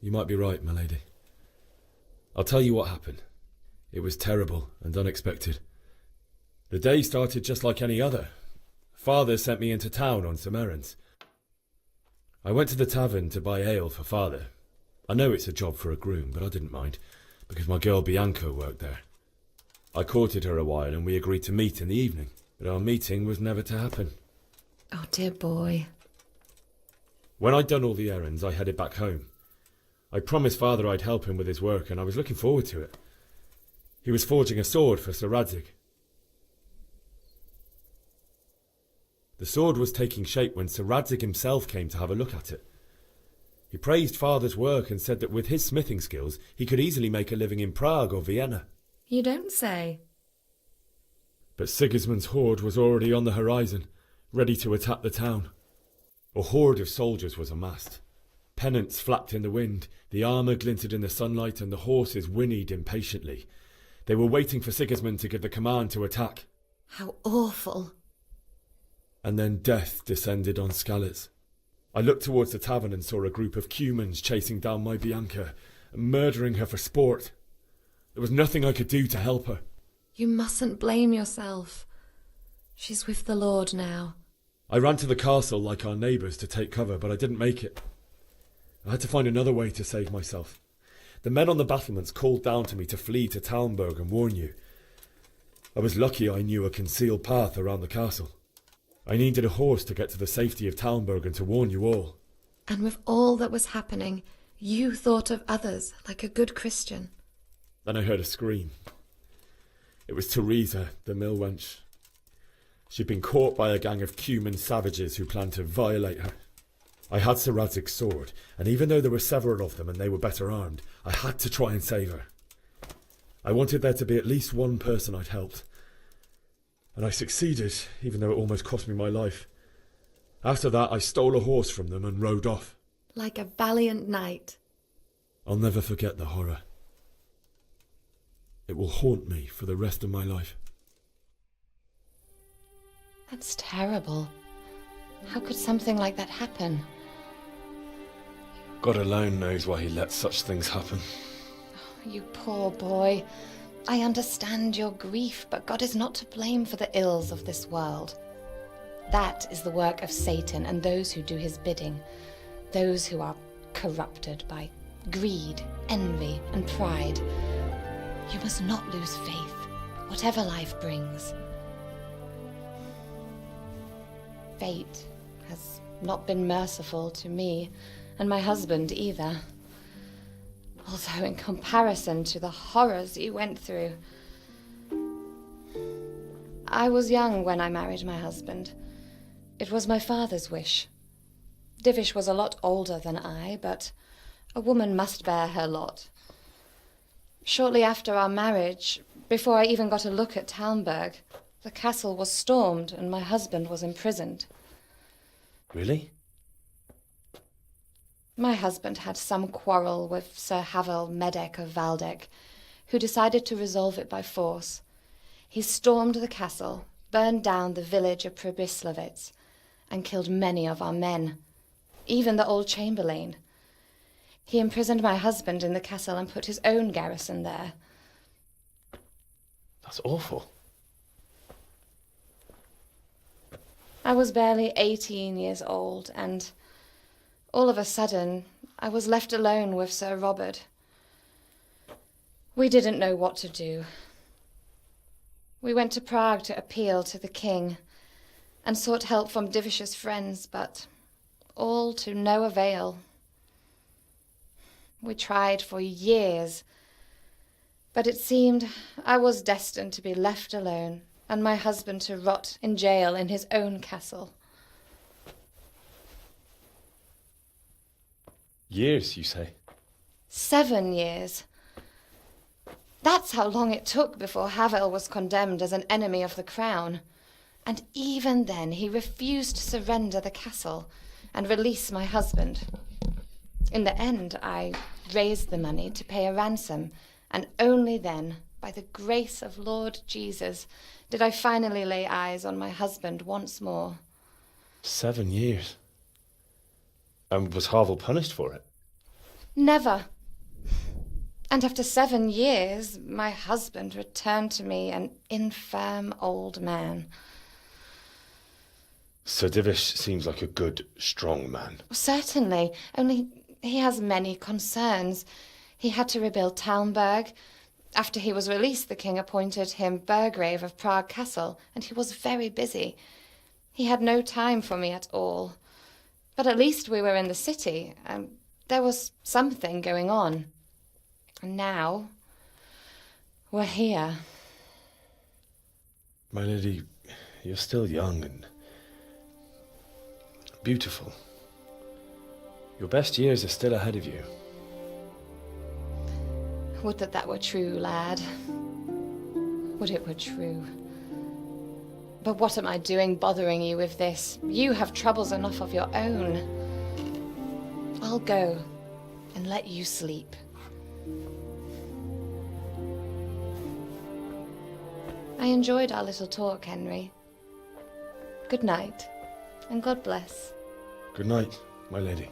You might be right, my lady. I'll tell you what happened. It was terrible and unexpected. The day started just like any other. Father sent me into town on some errands. I went to the tavern to buy ale for Father. I know it's a job for a groom, but I didn't mind, because my girl Bianca worked there. I courted her a while and we agreed to meet in the evening, but our meeting was never to happen. Oh, dear boy. When I'd done all the errands, I headed back home. I promised Father I'd help him with his work, and I was looking forward to it. He was forging a sword for Sir Radzig. The sword was taking shape when Sir Radzig himself came to have a look at it. He praised Father's work and said that with his smithing skills, he could easily make a living in Prague or Vienna. You don't say. But Sigismund's horde was already on the horizon, ready to attack the town. A horde of soldiers was amassed. Pennants flapped in the wind, the armour glinted in the sunlight, and the horses whinnied impatiently. They were waiting for Sigismund to give the command to attack. How awful. And then death descended on Skalitz. I looked towards the tavern and saw a group of Cumans chasing down my Bianca, murdering her for sport. There was nothing I could do to help her. You mustn't blame yourself. She's with the Lord now. I ran to the castle like our neighbours to take cover, but I didn't make it. I had to find another way to save myself. The men on the battlements called down to me to flee to Talmberg and warn you. I was lucky I knew a concealed path around the castle. I needed a horse to get to the safety of Talmberg and to warn you all. And with all that was happening, you thought of others like a good Christian. Then I heard a scream. It was Teresa, the mill wench. She'd been caught by a gang of Cuman savages who planned to violate her. I had Sir Radzig's sword, and even though there were several of them and they were better armed, I had to try and save her. I wanted there to be at least one person I'd helped. And I succeeded, even though it almost cost me my life. After that, I stole a horse from them and rode off. Like a valiant knight. I'll never forget the horror. It will haunt me for the rest of my life. That's terrible. How could something like that happen? God alone knows why he lets such things happen. Oh, you poor boy. I understand your grief, but God is not to blame for the ills of this world. That is the work of Satan and those who do his bidding, those who are corrupted by greed, envy, and pride. You must not lose faith, whatever life brings. Fate has not been merciful to me, and my husband either. Although in comparison to the horrors you went through. I was young when I married my husband. It was my father's wish. Divish was a lot older than I, but a woman must bear her lot. Shortly after our marriage, before I even got a look at Talmberg, the castle was stormed and my husband was imprisoned. Really? My husband had some quarrel with Sir Havel Medek of Valdek, who decided to resolve it by force. He stormed the castle, burned down the village of Pribyslavitz, and killed many of our men, even the old chamberlain. He imprisoned my husband in the castle and put his own garrison there. That's awful. I was barely 18 years old, and all of a sudden, I was left alone with Sir Robert. We didn't know what to do. We went to Prague to appeal to the king and sought help from Divish's friends, but all to no avail. We tried for years, but it seemed I was destined to be left alone and my husband to rot in jail in his own castle. Years, you say? 7 years. That's how long it took before Havel was condemned as an enemy of the crown. And even then he refused to surrender the castle and release my husband. In the end, I raised the money to pay a ransom, and only then, by the grace of Lord Jesus, did I finally lay eyes on my husband once more. 7 years? And was Havel punished for it? Never. And after 7 years, my husband returned to me an infirm old man. Sir Divish seems like a good, strong man. Certainly, only he has many concerns. He had to rebuild Talmberg. After he was released, the king appointed him Burgrave of Prague Castle, and he was very busy. He had no time for me at all. But at least we were in the city, and there was something going on. And now, we're here. My lady, you're still young and beautiful. Your best years are still ahead of you. Would that were true, lad. Would it were true. But what am I doing bothering you with this? You have troubles enough of your own. I'll go and let you sleep. I enjoyed our little talk, Henry. Good night, and God bless. Good night, my lady.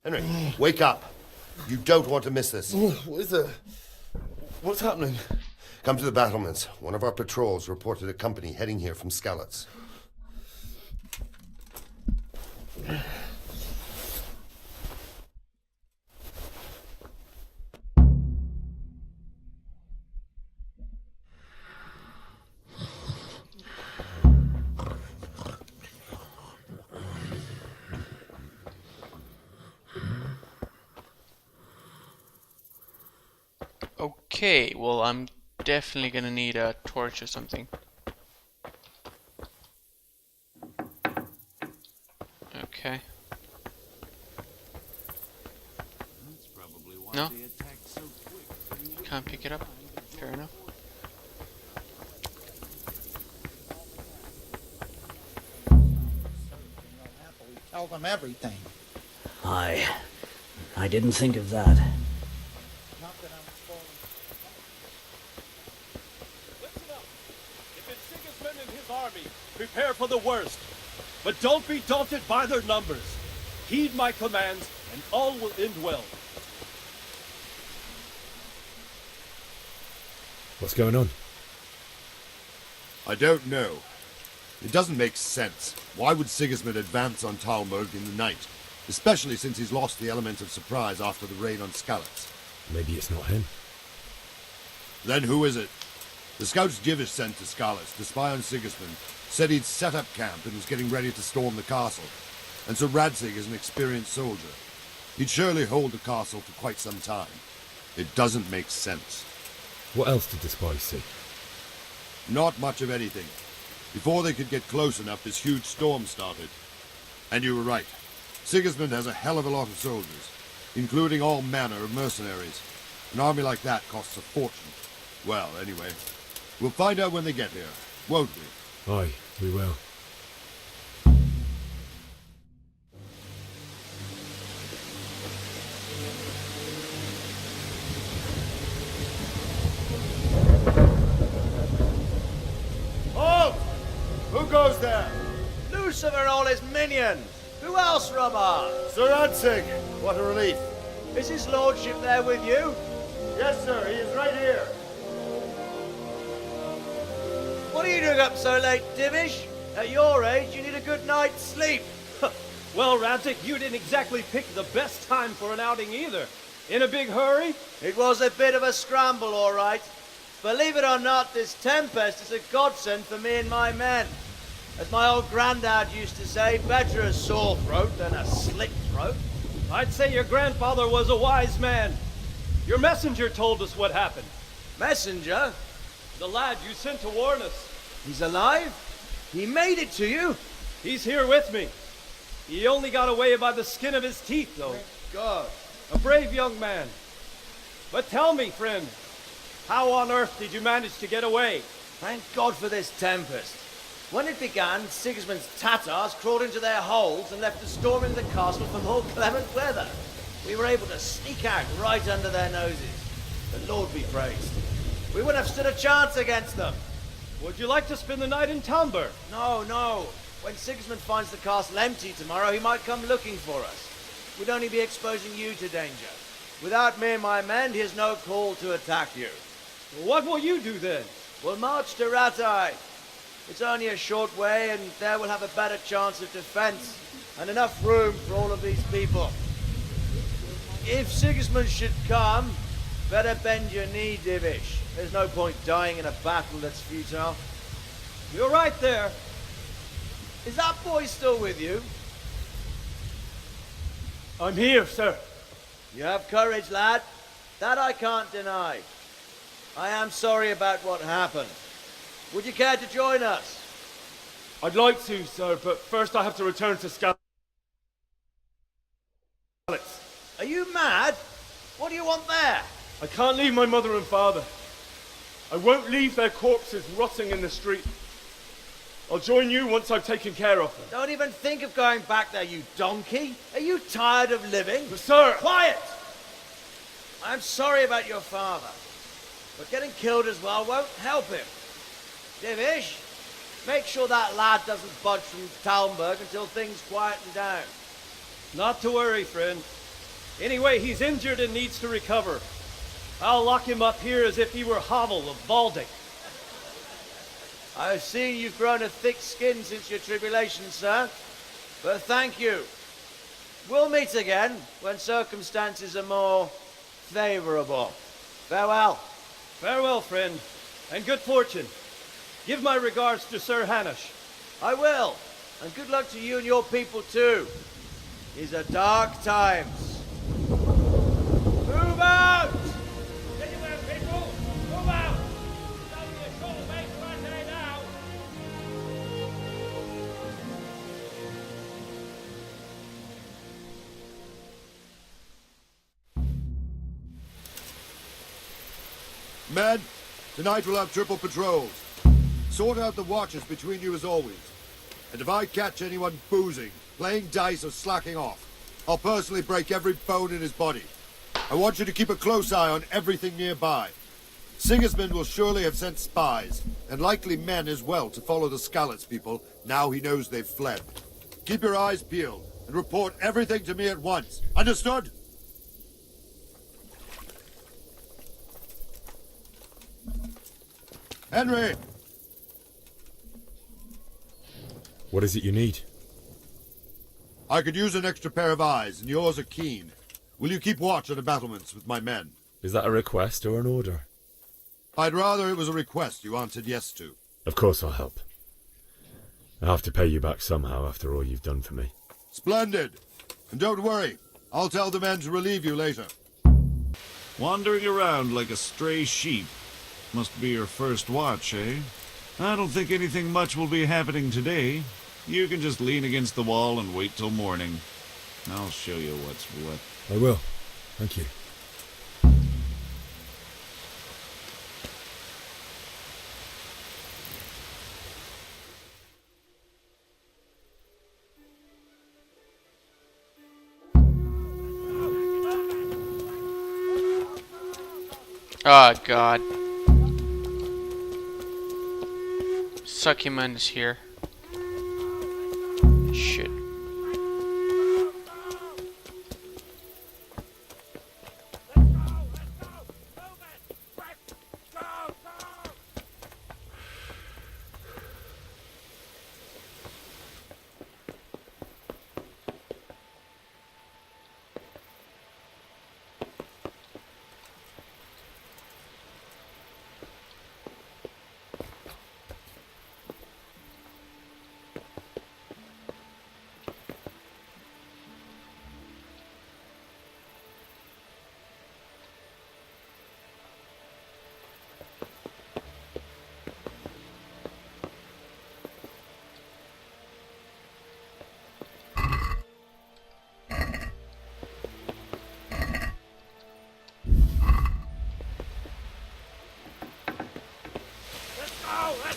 Henry, wake up. You don't want to miss this. What's happening? Come to the battlements. One of our patrols reported a company heading here from Skalitz. Okay, well, I'm definitely gonna need a torch or something. Okay. No? Can't pick it up. Fair enough. Tell them everything. I didn't think of that. Not that I'm spoiling. Listen up. If it's Sigismund and his army, prepare for the worst. But don't be daunted by their numbers. Heed my commands, and all will end well. What's going on? I don't know. It doesn't make sense. Why would Sigismund advance on Talmberg in the night? Especially since he's lost the element of surprise after the raid on Skalitz. Maybe it's not him. Then who is it? The scouts Divish sent to Skalitz to spy on Sigismund said he'd set up camp and was getting ready to storm the castle. And so Radzig is an experienced soldier. He'd surely hold the castle for quite some time. It doesn't make sense. What else did the spies see? Not much of anything. Before they could get close enough, this huge storm started. And you were right. Sigismund has a hell of a lot of soldiers, including all manner of mercenaries. An army like that costs a fortune. Well, anyway, we'll find out when they get here, won't we? Aye, we will. Halt! Who goes there? Lucifer and all his minions! Who else, Robert? Sir Radzig! What a relief. Is his lordship there with you? Yes, sir, he is right here. doing up so late, Divish? At your age, you need a good night's sleep. Well, Radzik, you didn't exactly pick the best time for an outing either. In a big hurry? It was a bit of a scramble, all right. Believe it or not, this tempest is a godsend for me and my men. As my old granddad used to say, better a sore throat than a slit throat. I'd say your grandfather was a wise man. Your messenger told us what happened. Messenger? The lad you sent to warn us. He's alive? He made it to you? He's here with me. He only got away by the skin of his teeth, though. Thank God. A brave young man. But tell me, friend, how on earth did you manage to get away? Thank God for this tempest. When it began, Sigismund's Tatars crawled into their holes and left us storming the castle for more clement weather. We were able to sneak out right under their noses. The Lord be praised. We wouldn't have stood a chance against them. Would you like to spend the night in Talmberg? No, no. When Sigismund finds the castle empty tomorrow, he might come looking for us. We'd only be exposing you to danger. Without me and my men, he has no call to attack you. What will you do then? We'll march to Ratai. It's only a short way, and there we'll have a better chance of defense, and enough room for all of these people. If Sigismund should come, better bend your knee, Divish. There's no point dying in a battle that's futile. You're right there. Is that boy still with you? I'm here, sir. You have courage, lad. That I can't deny. I am sorry about what happened. Would you care to join us? I'd like to, sir, but first I have to return to Skalitz. Are you mad? What do you want there? I can't leave my mother and father. I won't leave their corpses rotting in the street. I'll join you once I've taken care of them. Don't even think of going back there, you donkey. Are you tired of living? But sir! Quiet! I'm sorry about your father, but getting killed as well won't help him. Divish, make sure that lad doesn't budge from Talmberg until things quieten down. Not to worry, friend. Anyway, he's injured and needs to recover. I'll lock him up here as if he were Havel of Baldic. I've seen you've grown a thick skin since your tribulation, sir. But thank you. We'll meet again when circumstances are more favorable. Farewell. Farewell, friend, and good fortune. Give my regards to Sir Hanush. I will. And good luck to you and your people too. These are dark times. Move out! Anywhere, people! Move out! It's only a short way to our day now. Men, tonight we'll have triple patrols. Sort out the watches between you as always. And if I catch anyone boozing, playing dice or slacking off, I'll personally break every bone in his body. I want you to keep a close eye on everything nearby. Sigismund will surely have sent spies, and likely men as well, to follow the Skalitz people now he knows they've fled. Keep your eyes peeled, and report everything to me at once. Understood? Henry! What is it you need? I could use an extra pair of eyes, and yours are keen. Will you keep watch on the battlements with my men? Is that a request or an order? I'd rather it was a request you answered yes to. Of course I'll help. I have to pay you back somehow after all you've done for me. Splendid! And don't worry, I'll tell the men to relieve you later. Wandering around like a stray sheep. Must be your first watch, eh? I don't think anything much will be happening today. You can just lean against the wall and wait till morning. I'll show you what's what. I will. Thank you. Oh god. Suckyman is here. Shit.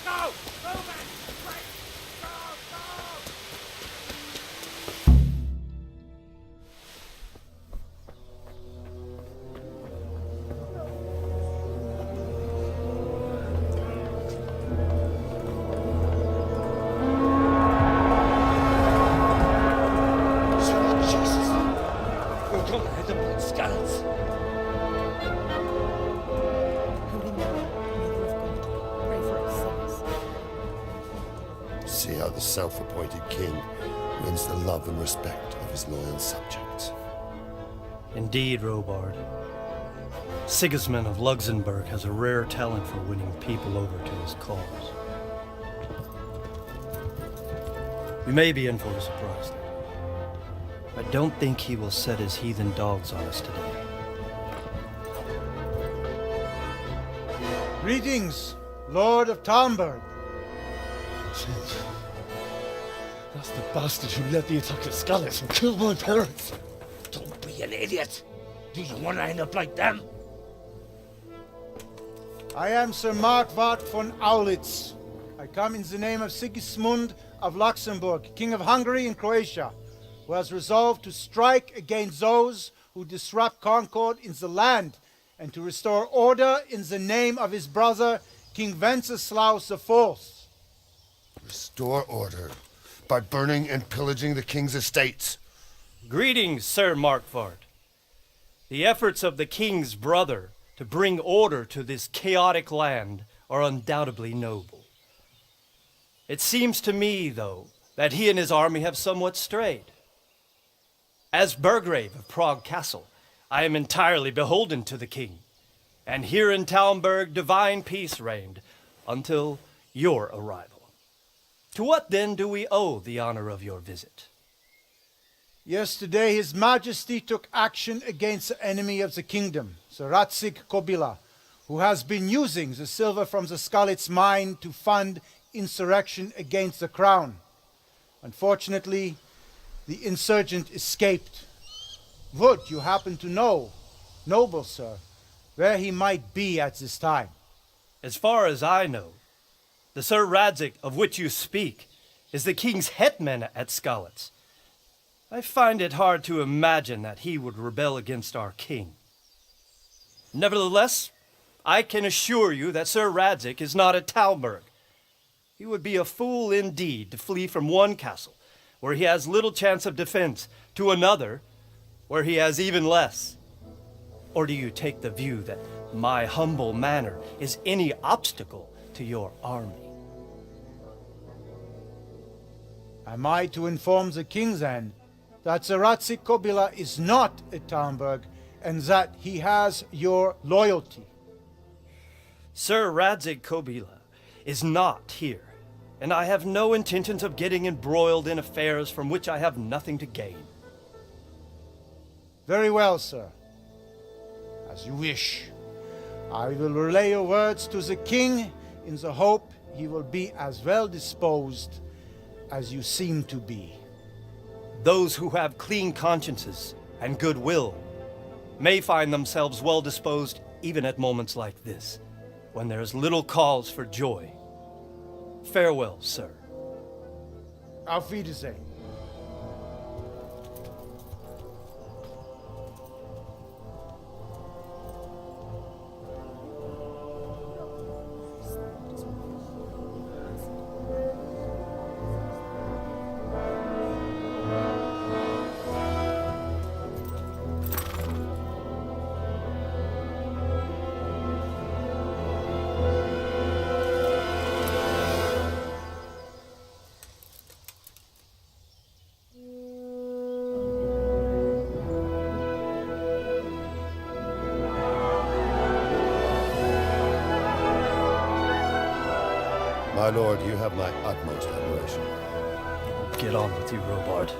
Go! Move it! Quick! Go! Go! See how the self-appointed king wins the love and respect of his loyal subjects. Indeed, Robard. Sigismund of Luxembourg has a rare talent for winning people over to his cause. We may be in for a surprise, though. I don't think he will set his heathen dogs on us today. Greetings, Lord of Talmberg. That's the bastard who led the attack at Scallis and killed my parents. Don't be an idiot. Do you want to end up like them? I am Sir Markwart von Aulitz. I come in the name of Sigismund of Luxembourg, King of Hungary and Croatia, who has resolved to strike against those who disrupt concord in the land and to restore order in the name of his brother, King Wenceslaus IV. Restore order by burning and pillaging the king's estates. Greetings, Sir Markwart. The efforts of the king's brother to bring order to this chaotic land are undoubtedly noble. It seems to me, though, that he and his army have somewhat strayed. As Burgrave of Prague Castle, I am entirely beholden to the king, and here in Talmberg divine peace reigned until your arrival. To what then do we owe the honor of your visit? Yesterday his majesty took action against the enemy of the kingdom, Sir Radzig Kobyla, who has been using the silver from the Skalitz mine to fund insurrection against the crown. Unfortunately, the insurgent escaped. Would you happen to know, noble sir, where he might be at this time? As far as I know, the Sir Radzig of which you speak is the king's hetman at Skalitz. I find it hard to imagine that he would rebel against our king. Nevertheless, I can assure you that Sir Radzig is not at Talmberg. He would be a fool indeed to flee from one castle, where he has little chance of defense, to another, where he has even less. Or do you take the view that my humble manner is any obstacle to your army? Am I to inform the king then that Sir Radzig Kobyla is not at Talmberg and that he has your loyalty? Sir Radzig Kobyla is not here, and I have no intentions of getting embroiled in affairs from which I have nothing to gain. Very well, sir. As you wish. I will relay your words to the king in the hope he will be as well disposed as you seem to be. Those who have clean consciences and goodwill may find themselves well disposed even at moments like this, when there is little cause for joy. Farewell, sir. Auf Wiedersehen. My lord, you have my utmost admiration. Get on with you, Robard.